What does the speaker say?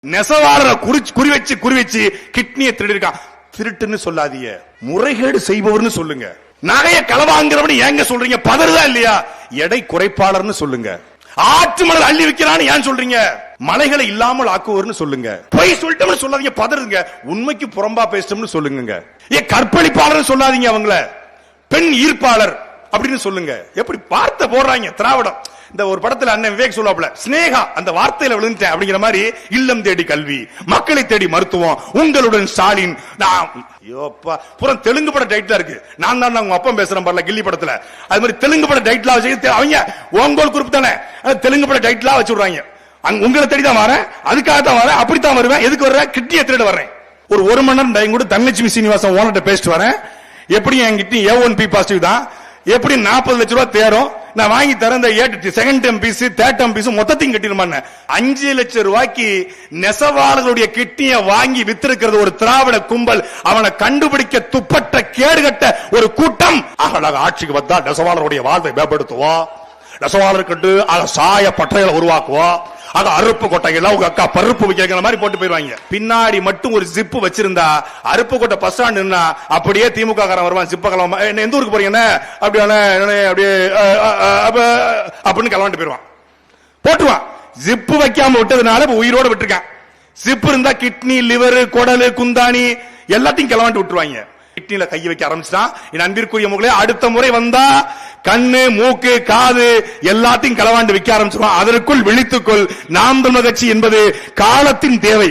நெசவாளரை குறி வச்சு கிட்னியை திருடிருக்கான். திருட்டுன்னு சொல்லாதீங்க, முறைகேடு செய்பவர்னு சொல்லுங்க. நகைய களவாங்கிறவனு ஏங்க சொல்றீங்க? பதறுதா இல்லையா? எடை குறைப்பாளர்னு சொல்லுங்க. ஆற்று மணல் அள்ளி வைக்கிறான்னு ஏன் சொல்றீங்க? மலைகளை இல்லாமல் ஆக்குவர்னு சொல்லுங்க. பொய் சொல்லிட்டோம்னு சொல்லாதீங்க, பதறுங்க. உண்மைக்கு புறம்பா பேசிட்டோம்னு சொல்லுங்க. கற்பழிப்பாளர் சொல்லாதீங்க, அவங்கள பெண் ஈர்ப்பாளர் அப்படின்னு சொல்லுங்க. எப்படி வார்த்தை போடுறாங்க திராவிடம். இந்த ஒரு படத்துல அண்ணன் விவேக் சொல்லாப்ல, ஸ்னேகா அந்த வார்த்தையில விழுந்துட்டேன் அப்படிங்கிற மாதிரி, இல்லம் தேடி கல்வி, மக்களை தேடி மருத்துவம், உங்களுடன் ஸ்டாலின். புறம் தெலுங்கு பட டைட்டிலா இருக்கு. நான் தான் உங்க அப்பா பேசுறேன் பாருல கில்லி படத்துல, அது மாதிரி தெலுங்கு பட டைட்டிலா வச்சு அவங்க உங்கள் குரூப் தானே தெலுங்கு பட டைட்டிலா வச்சு விடுறாங்க. உங்களை தேடி தான் வரேன், அதுக்காக தான் வரேன், அப்படித்தான் வருவேன். எதுக்கு வர்றேன்? கிட்னியை திருட வர்றேன். ஒரு மணி நேரம் டைம் கூட தனலட்சுமி சீனிவாசன் ஓனர்ட்ட பேசிட்டு வரேன். எப்படி என் கிட்னி A1P பாசிட்டிவ் தான், எப்படி 40 லட்சம் ரூபாய் தேரும், நான் வாங்கி தரேன். Second time fees, third time fees மொத்தத்தையும் கட்டிருமான். 5 லட்சம் ரூபாய்க்கு நெசவாளர்களுடைய கிட்னியை வாங்கி வித்திருக்கிறது ஒரு திராவிட கும்பல். அவனை கண்டுபிடிக்க துப்பற்ற கேடுகட்ட ஒரு கூட்டம். ஆட்சிக்கு வந்தா நெசவாளருடைய வாழ்வை மேம்படுத்துவோம், நெசவாளருக்கு சாய பற்றைகளை உருவாக்குவோம், அது அருப்பு கொட்டைகள் உங்க அக்கா பருப்பு வைக்கிற மாதிரி போட்டு போயிருவாங்க. பின்னாடி மட்டும் ஒரு ஜிப்பு வச்சிருந்தா அருப்பு கொட்டை பஸ் ஸ்டாண்ட் அப்படியே திமுக காரன் வருவான். ஜிப்ப கிளம்ப எந்த ஊருக்கு போறீங்க அப்படியே அப்படின்னு கிளம்பிட்டு போயிருவான், போட்டுவான். ஜிப்பு வைக்காம விட்டதுனால உயிரோட விட்டுருக்கான். ஜிப்பு இருந்தா கிட்னி, லிவர், குடலு, குந்தாணி எல்லாத்தையும் கிளம்பிட்டு விட்டுருவாங்க. கிட்னில கையை வைக்க ஆரம்பிச்சுட்டான். என் அன்பிற்குரிய முகலே, அடுத்த முறை வந்தா கண்ணு, மூக்கு, காது எல்லாத்தையும் களவாண்டு விற்க ஆரம்பிச்சிருவான். அதற்குள் விழித்துக்கொள். நாம் தமிழர் கட்சி என்பது காலத்தின் தேவை.